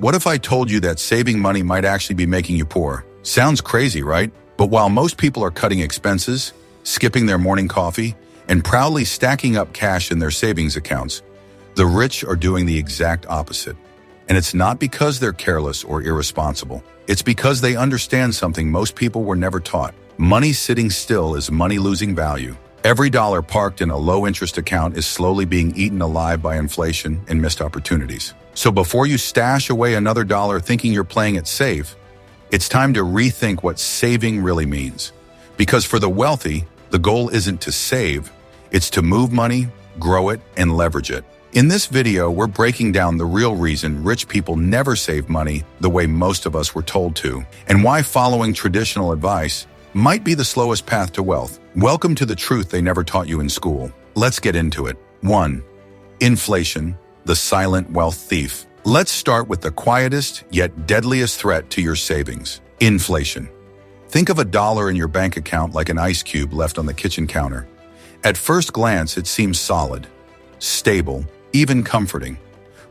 what if I told you that saving money might actually be making you poor? Sounds crazy, right? But while most people are cutting expenses, skipping their morning coffee, and proudly stacking up cash in their savings accounts, the rich are doing the exact opposite. And it's not because they're careless or irresponsible. It's because they understand something most people were never taught. Money sitting still is money losing value. Every dollar parked in a low-interest account is slowly being eaten alive by inflation and missed opportunities. So before you stash away another dollar thinking you're playing it safe, it's time to rethink what saving really means. Because for the wealthy, the goal isn't to save, it's to move money, grow it, and leverage it. In this video, we're breaking down the real reason rich people never save money the way most of us were told to, and why following traditional advice might be the slowest path to wealth. Welcome to the truth they never taught you in school. Let's get into it. 1. Inflation, the silent wealth thief. Let's start with the quietest yet deadliest threat to your savings. Inflation. Think of $1 in your bank account like an ice cube left on the kitchen counter. At first glance, it seems solid, stable, even comforting.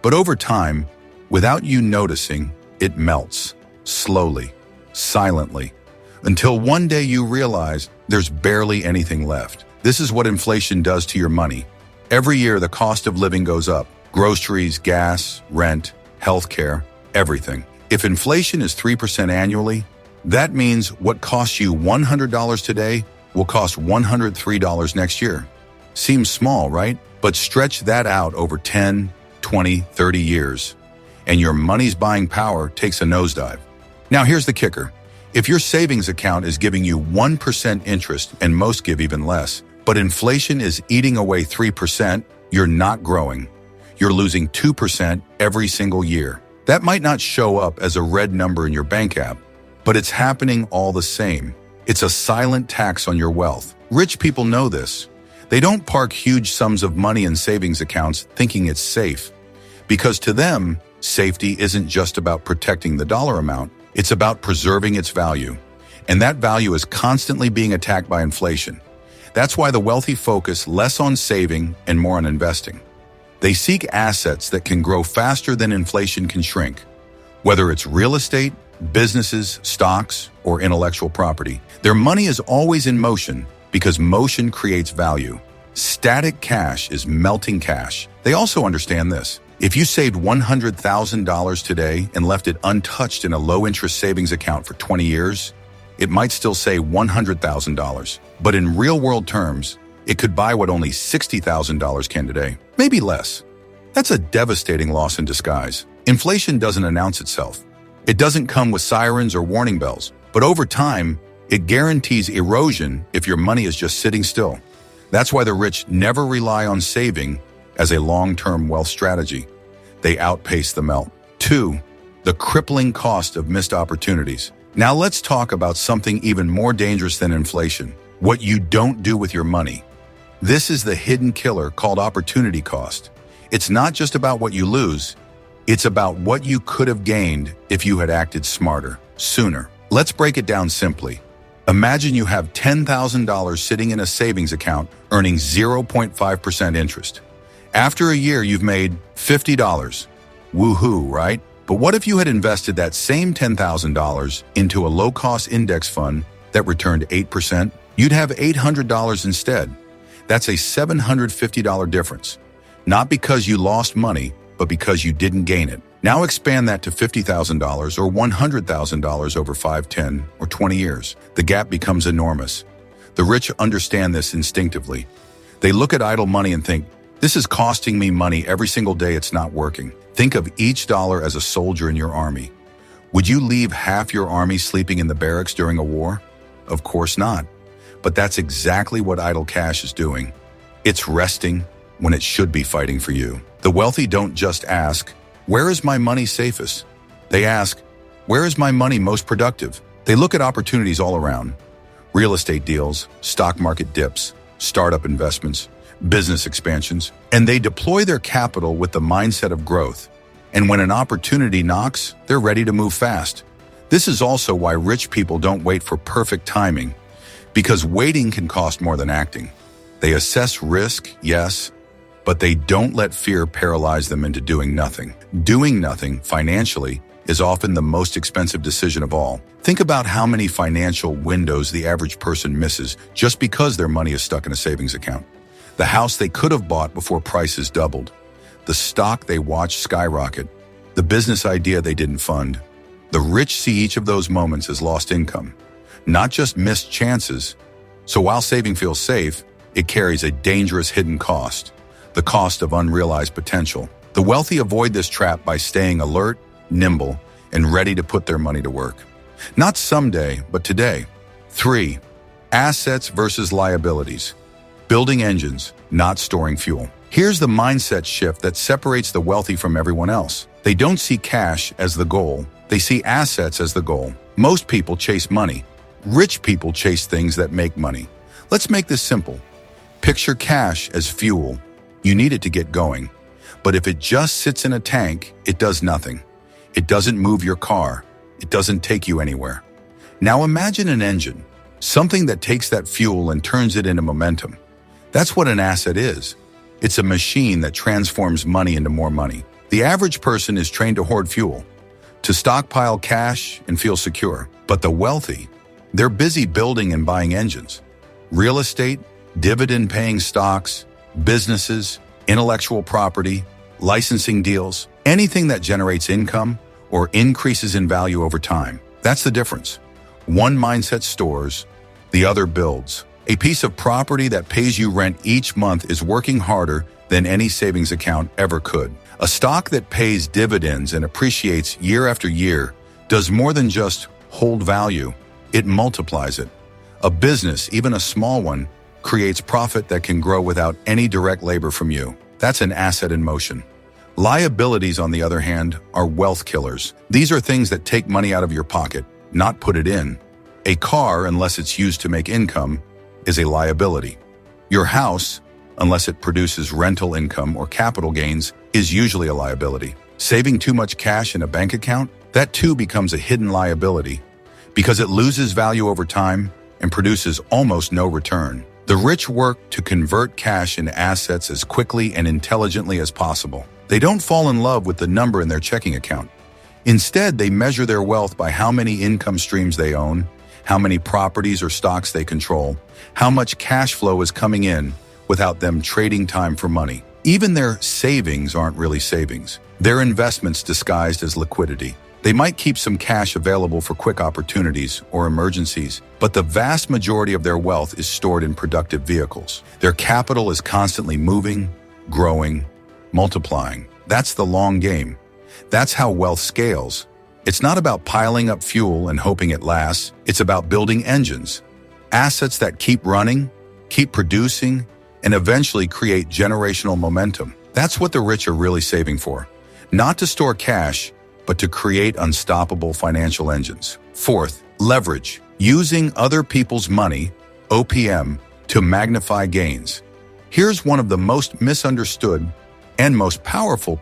But over time, without you noticing, it melts, slowly, silently, until one day you realize there's barely anything left. This is what inflation does to your money. Every year, the cost of living goes up. Groceries, gas, rent, healthcare, everything. If inflation is 3% annually, that means what costs you $100 today will cost $103 next year. Seems small, right? But stretch that out over 10, 20, 30 years, and your money's buying power takes a nosedive. Now here's the kicker. If your savings account is giving you 1% interest, and most give even less, but inflation is eating away 3%, you're not growing. You're losing 2% every single year. That might not show up as a red number in your bank app, but it's happening all the same. It's a silent tax on your wealth. Rich people know this. They don't park huge sums of money in savings accounts thinking it's safe. Because to them, safety isn't just about protecting the dollar amount, it's about preserving its value. And that value is constantly being attacked by inflation. That's why the wealthy focus less on saving and more on investing. They seek assets that can grow faster than inflation can shrink. Whether it's real estate, businesses, stocks, or intellectual property, their money is always in motion because motion creates value. Static cash is melting cash. They also understand this. If you saved $100,000 today and left it untouched in a low-interest savings account for 20 years, it might still say $100,000. But in real-world terms, it could buy what only $60,000 can today, maybe less. That's a devastating loss in disguise. Inflation doesn't announce itself. It doesn't come with sirens or warning bells, but over time, it guarantees erosion if your money is just sitting still. That's why the rich never rely on saving as a long-term wealth strategy. They outpace the melt. 2. The crippling cost of missed opportunities. Now let's talk about something even more dangerous than inflation. What you don't do with your money. This is the hidden killer called opportunity cost. It's not just about what you lose. It's about what you could have gained if you had acted smarter, sooner. Let's break it down simply. Imagine you have $10,000 sitting in a savings account earning 0.5% interest. After a year, you've made $50. Woohoo, right? But what if you had invested that same $10,000 into a low-cost index fund that returned 8%? You'd have $800 instead. That's a $750 difference. Not because you lost money, but because you didn't gain it. Now expand that to $50,000 or $100,000 over 5, 10, or 20 years. The gap becomes enormous. The rich understand this instinctively. They look at idle money and think, this is costing me money every single day it's not working. Think of each dollar as a soldier in your army. Would you leave half your army sleeping in the barracks during a war? Of course not. But that's exactly what idle cash is doing. It's resting when it should be fighting for you. The wealthy don't just ask, where is my money safest? They ask, where is my money most productive? They look at opportunities all around. Real estate deals, stock market dips, startup investments, business expansions, and they deploy their capital with the mindset of growth. And when an opportunity knocks, they're ready to move fast. This is also why rich people don't wait for perfect timing, because waiting can cost more than acting. They assess risk, yes, but they don't let fear paralyze them into doing nothing. Doing nothing, financially, is often the most expensive decision of all. Think about how many financial windows the average person misses just because their money is stuck in a savings account. The house they could have bought before prices doubled. The stock they watched skyrocket. The business idea they didn't fund. The rich see each of those moments as lost income, not just missed chances. So while saving feels safe, it carries a dangerous hidden cost, the cost of unrealized potential. The wealthy avoid this trap by staying alert, nimble, and ready to put their money to work. Not someday, but today. 3. Assets versus liabilities. Building engines, not storing fuel. Here's the mindset shift that separates the wealthy from everyone else. They don't see cash as the goal. They see assets as the goal. Most people chase money. Rich people chase things that make money. Let's make this simple. Picture cash as fuel. You need it to get going. But if it just sits in a tank, it does nothing. It doesn't move your car. It doesn't take you anywhere. Now imagine an engine, something that takes that fuel and turns it into momentum. That's what an asset is. It's a machine that transforms money into more money. The average person is trained to hoard fuel, to stockpile cash and feel secure. But the wealthy, they're busy building and buying engines. Real estate, dividend-paying stocks, businesses, intellectual property, licensing deals, anything that generates income or increases in value over time. That's the difference. One mindset stores, the other builds. A piece of property that pays you rent each month is working harder than any savings account ever could. A stock that pays dividends and appreciates year after year does more than just hold value. It multiplies it. A business, even a small one, creates profit that can grow without any direct labor from you. That's an asset in motion. Liabilities, on the other hand, are wealth killers. These are things that take money out of your pocket, not put it in. A car, unless it's used to make income, is a liability. Your house, unless it produces rental income or capital gains, is usually a liability. Saving too much cash in a bank account, that too becomes a hidden liability because it loses value over time and produces almost no return. The rich work to convert cash into assets as quickly and intelligently as possible. They don't fall in love with the number in their checking account. Instead, they measure their wealth by how many income streams they own, how many properties or stocks they control, how much cash flow is coming in without them trading time for money. Even their savings aren't really savings. They're investments disguised as liquidity. They might keep some cash available for quick opportunities or emergencies, but the vast majority of their wealth is stored in productive vehicles. Their capital is constantly moving, growing, multiplying. That's the long game. That's how wealth scales. It's not about piling up fuel and hoping it lasts. It's about building engines, assets that keep running, keep producing, and eventually create generational momentum. That's what the rich are really saving for. Not to store cash, but to create unstoppable financial engines. 4th, leverage. Using other people's money, OPM, to magnify gains. Here's one of the most misunderstood and most powerful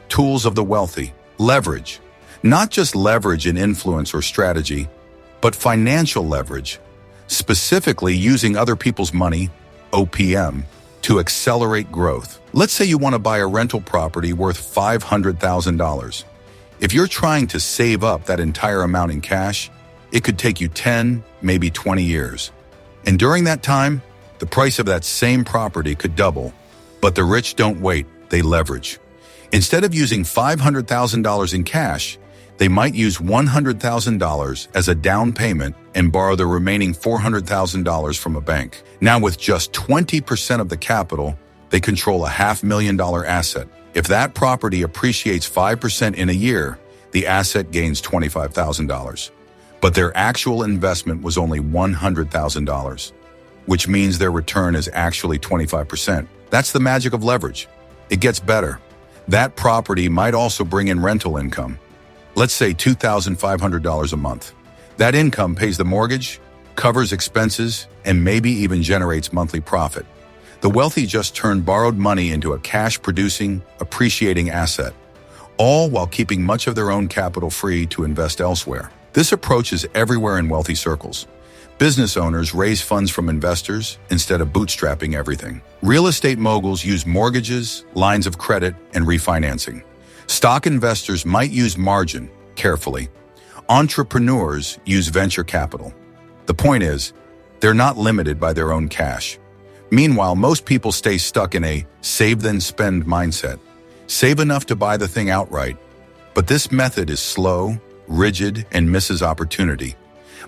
tools of the wealthy. Leverage. Not just leverage in influence or strategy, but financial leverage. Specifically using other people's money, OPM, to accelerate growth. Let's say you want to buy a rental property worth $500,000. If you're trying to save up that entire amount in cash, it could take you 10, maybe 20 years. And during that time, the price of that same property could double. But the rich don't wait, they leverage. Instead of using $500,000 in cash, they might use $100,000 as a down payment and borrow the remaining $400,000 from a bank. Now with just 20% of the capital, they control a $500,000 asset. If that property appreciates 5% in a year, the asset gains $25,000. But their actual investment was only $100,000, which means their return is actually 25%. That's the magic of leverage. It gets better. That property might also bring in rental income. Let's say $2,500 a month. That income pays the mortgage, covers expenses, and maybe even generates monthly profit. The wealthy just turn borrowed money into a cash-producing, appreciating asset, all while keeping much of their own capital free to invest elsewhere. This approach is everywhere in wealthy circles. Business owners raise funds from investors instead of bootstrapping everything. Real estate moguls use mortgages, lines of credit, and refinancing. Stock investors might use margin, carefully. Entrepreneurs use venture capital. The point is, they're not limited by their own cash. Meanwhile, most people stay stuck in a save then spend mindset. Save enough to buy the thing outright. But this method is slow, rigid, and misses opportunity.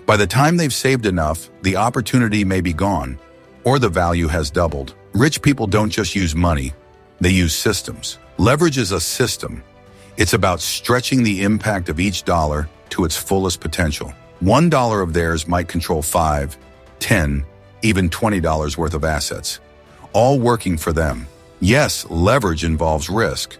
By the time they've saved enough, the opportunity may be gone, or the value has doubled. Rich people don't just use money, they use systems. Leverage is a system. It's about stretching the impact of each dollar to its fullest potential. $1 of theirs might control $5, $10, even $20 worth of assets, all working for them. Yes, leverage involves risk.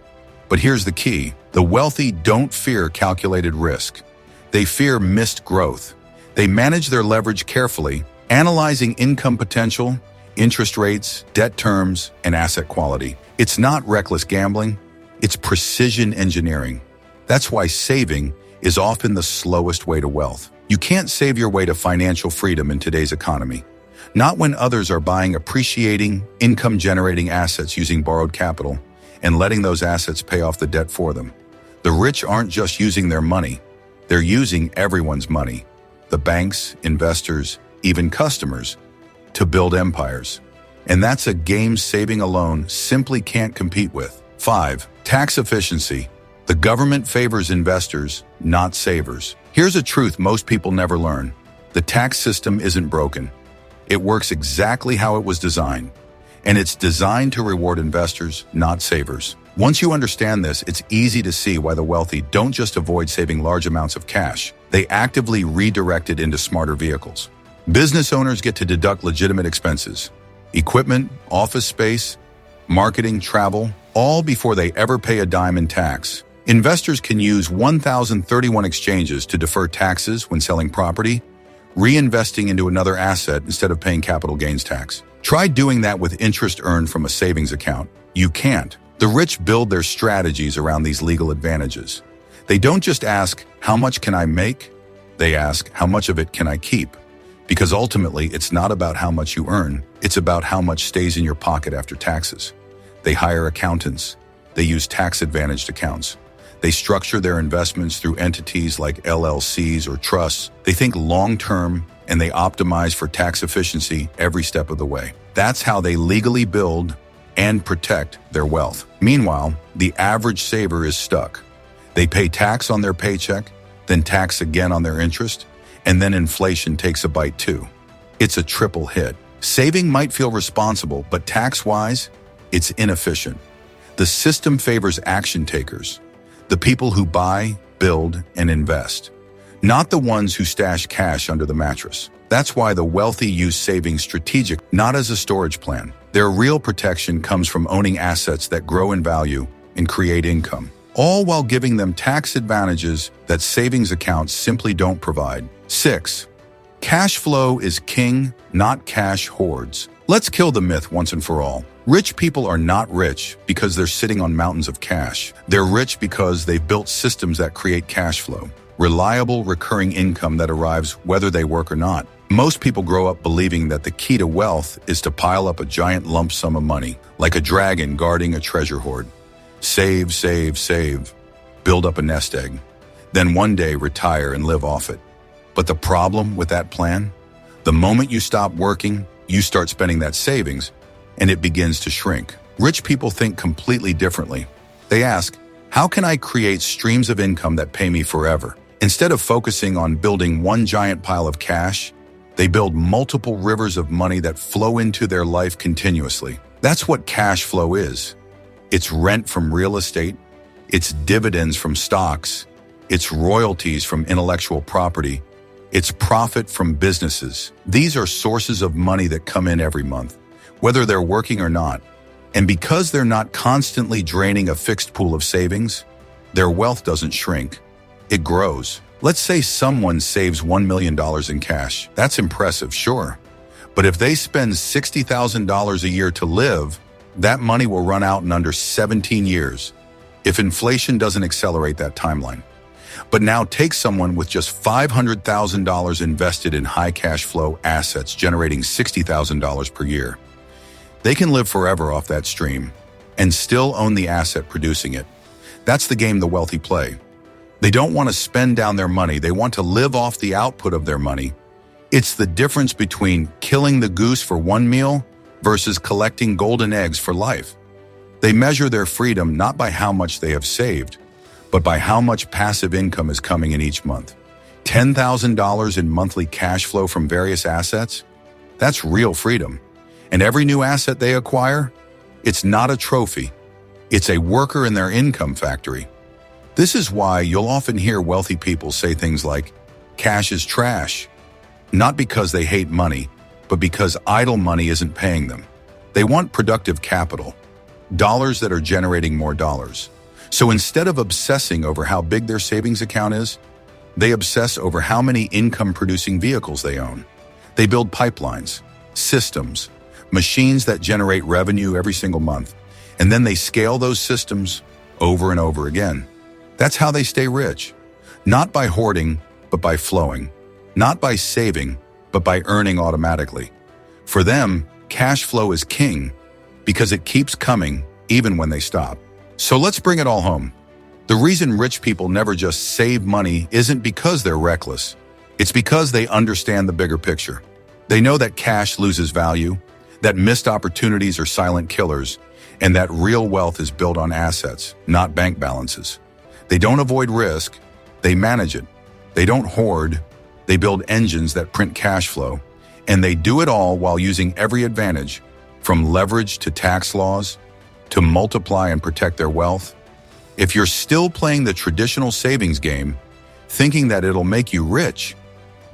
But here's the key. The wealthy don't fear calculated risk. They fear missed growth. They manage their leverage carefully, analyzing income potential, interest rates, debt terms, and asset quality. It's not reckless gambling, it's precision engineering. That's why saving is often the slowest way to wealth. You can't save your way to financial freedom in today's economy. Not when others are buying appreciating, income-generating assets using borrowed capital and letting those assets pay off the debt for them. The rich aren't just using their money, they're using everyone's money. The banks, investors, even customers, to build empires. And that's a game saving alone simply can't compete with. 5. Tax efficiency. The government favors investors, not savers. Here's a truth most people never learn. The tax system isn't broken. It works exactly how it was designed. And it's designed to reward investors, not savers. Once you understand this, it's easy to see why the wealthy don't just avoid saving large amounts of cash. They actively redirect it into smarter vehicles. Business owners get to deduct legitimate expenses. Equipment, office space, marketing, travel, all before they ever pay a dime in tax. Investors can use 1,031 exchanges to defer taxes when selling property, reinvesting into another asset instead of paying capital gains tax. Try doing that with interest earned from a savings account. You can't. The rich build their strategies around these legal advantages. They don't just ask, how much can I make? They ask, how much of it can I keep? Because ultimately, it's not about how much you earn, it's about how much stays in your pocket after taxes. They hire accountants. They use tax-advantaged accounts. They structure their investments through entities like LLCs or trusts. They think long-term, and they optimize for tax efficiency every step of the way. That's how they legally build and protect their wealth. Meanwhile, the average saver is stuck. They pay tax on their paycheck, then tax again on their interest, and then inflation takes a bite too. It's a triple hit. Saving might feel responsible, but tax-wise, it's inefficient. The system favors action takers, the people who buy, build, and invest, not the ones who stash cash under the mattress. That's why the wealthy use savings strategic, not as a storage plan. Their real protection comes from owning assets that grow in value and create income, all while giving them tax advantages that savings accounts simply don't provide. 6. Cash flow is king, not cash hoards. Let's kill the myth once and for all. Rich people are not rich because they're sitting on mountains of cash. They're rich because they've built systems that create cash flow, reliable, recurring income that arrives whether they work or not. Most people grow up believing that the key to wealth is to pile up a giant lump sum of money, like a dragon guarding a treasure hoard. Save, save, save, build up a nest egg, then one day retire and live off it. But the problem with that plan? The moment you stop working, you start spending that savings, and it begins to shrink. Rich people think completely differently. They ask, how can I create streams of income that pay me forever? Instead of focusing on building one giant pile of cash, they build multiple rivers of money that flow into their life continuously. That's what cash flow is. It's rent from real estate, it's dividends from stocks, it's royalties from intellectual property, it's profit from businesses. These are sources of money that come in every month, whether they're working or not. And because they're not constantly draining a fixed pool of savings, their wealth doesn't shrink, it grows. Let's say someone saves $1 million in cash. That's impressive, sure. But if they spend $60,000 a year to live, that money will run out in under 17 years if inflation doesn't accelerate that timeline. But now take someone with just $500,000 invested in high cash flow assets generating $60,000 per year. They can live forever off that stream and still own the asset producing it. That's the game the wealthy play. They don't want to spend down their money. They want to live off the output of their money. It's the difference between killing the goose for one meal versus collecting golden eggs for life. They measure their freedom not by how much they have saved, but by how much passive income is coming in each month. $10,000 in monthly cash flow from various assets? That's real freedom. And every new asset they acquire, it's not a trophy. It's a worker in their income factory. This is why you'll often hear wealthy people say things like, cash is trash. Not because they hate money, but because idle money isn't paying them. They want productive capital, dollars that are generating more dollars. So instead of obsessing over how big their savings account is, they obsess over how many income-producing vehicles they own. They build pipelines, systems, machines that generate revenue every single month, and then they scale those systems over and over again. That's how they stay rich. Not by hoarding, but by flowing. Not by saving, but by earning automatically. For them, cash flow is king because it keeps coming even when they stop. So let's bring it all home. The reason rich people never just save money isn't because they're reckless. It's because they understand the bigger picture. They know that cash loses value, that missed opportunities are silent killers, and that real wealth is built on assets, not bank balances. They don't avoid risk, they manage it. They don't hoard, they build engines that print cash flow, and they do it all while using every advantage, from leverage to tax laws, to multiply and protect their wealth. If you're still playing the traditional savings game, thinking that it'll make you rich,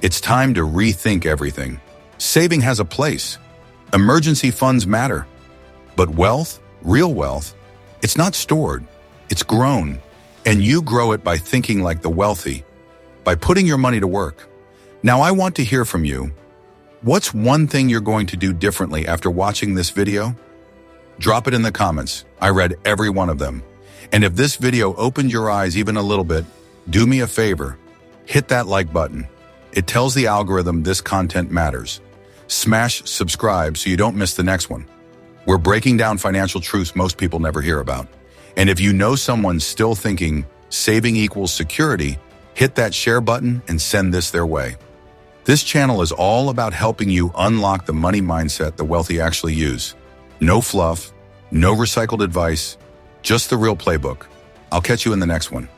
it's time to rethink everything. Saving has a place. Emergency funds matter. But wealth, real wealth, it's not stored, it's grown. And you grow it by thinking like the wealthy, by putting your money to work. Now I want to hear from you. What's one thing you're going to do differently after watching this video? Drop it in the comments. I read every one of them. And if this video opened your eyes even a little bit, do me a favor. Hit that like button. It tells the algorithm this content matters. Smash subscribe so you don't miss the next one. We're breaking down financial truths most people never hear about. And if you know someone still thinking saving equals security, hit that share button and send this their way. This channel is all about helping you unlock the money mindset the wealthy actually use. No fluff, no recycled advice, just the real playbook. I'll catch you in the next one.